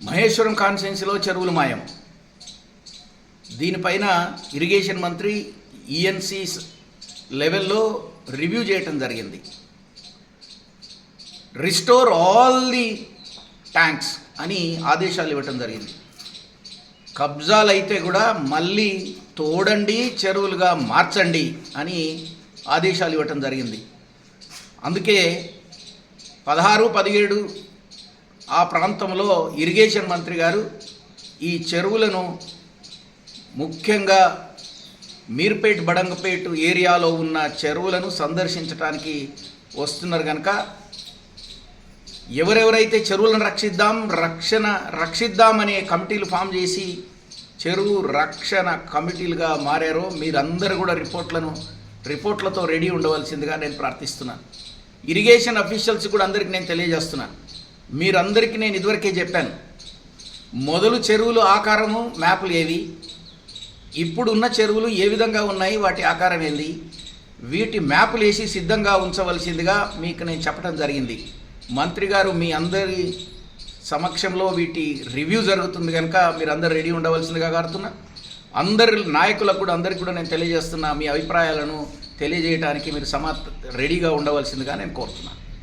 మహేశ్వరం కాన్స్టిట్యున్సీలో చెరువులు మాయం. దీనిపైన ఇరిగేషన్ మంత్రి ఈఎన్సీ లెవెల్లో రివ్యూ చేయటం జరిగింది. రిస్టోర్ ఆల్ ది ట్యాంక్స్ అని ఆదేశాలు ఇవ్వటం జరిగింది. కబ్జాలు అయితే కూడా మళ్ళీ తోడండి, చెరువులుగా మార్చండి అని ఆదేశాలు ఇవ్వటం జరిగింది. అందుకే 16, 17 ఆ ప్రాంతంలో ఇరిగేషన్ మంత్రి గారు ఈ చెరువులను, ముఖ్యంగా మీర్పేట్, బడంగపేట్ ఏరియాలో ఉన్న చెరువులను సందర్శించడానికి వస్తున్నారు. కనుక ఎవరెవరైతే చెరువులను రక్షిద్దాం అనే కమిటీలు ఫామ్ చేసి చెరువు రక్షణ కమిటీలుగా మారారో మీరందరూ కూడా రిపోర్ట్లతో రెడీ ఉండవలసిందిగా నేను ప్రార్థిస్తున్నాను. ఇరిగేషన్ అఫీషియల్స్ కూడా అందరికీ నేను తెలియజేస్తున్నాను. మీరందరికీ నేను ఇదివరకే చెప్పాను, మొదలు చెరువులు ఆకారము మ్యాపులు ఏవి, ఇప్పుడున్న చెరువులు ఏ విధంగా ఉన్నాయి, వాటి ఆకారం ఏంది, వీటి మ్యాపులు వేసి సిద్ధంగా ఉంచవలసిందిగా మీకు నేను చెప్పడం జరిగింది. మంత్రి గారు మీ అందరి సమక్షంలో వీటి రివ్యూ జరుగుతుంది కనుక మీరు అందరు రెడీ ఉండవలసిందిగా కోరుతున్నా. అందరి నాయకులకు కూడా అందరికీ కూడా నేను తెలియజేస్తున్నా, మీ అభిప్రాయాలను తెలియజేయడానికి మీరు రెడీగా ఉండవలసిందిగా నేను కోరుతున్నాను.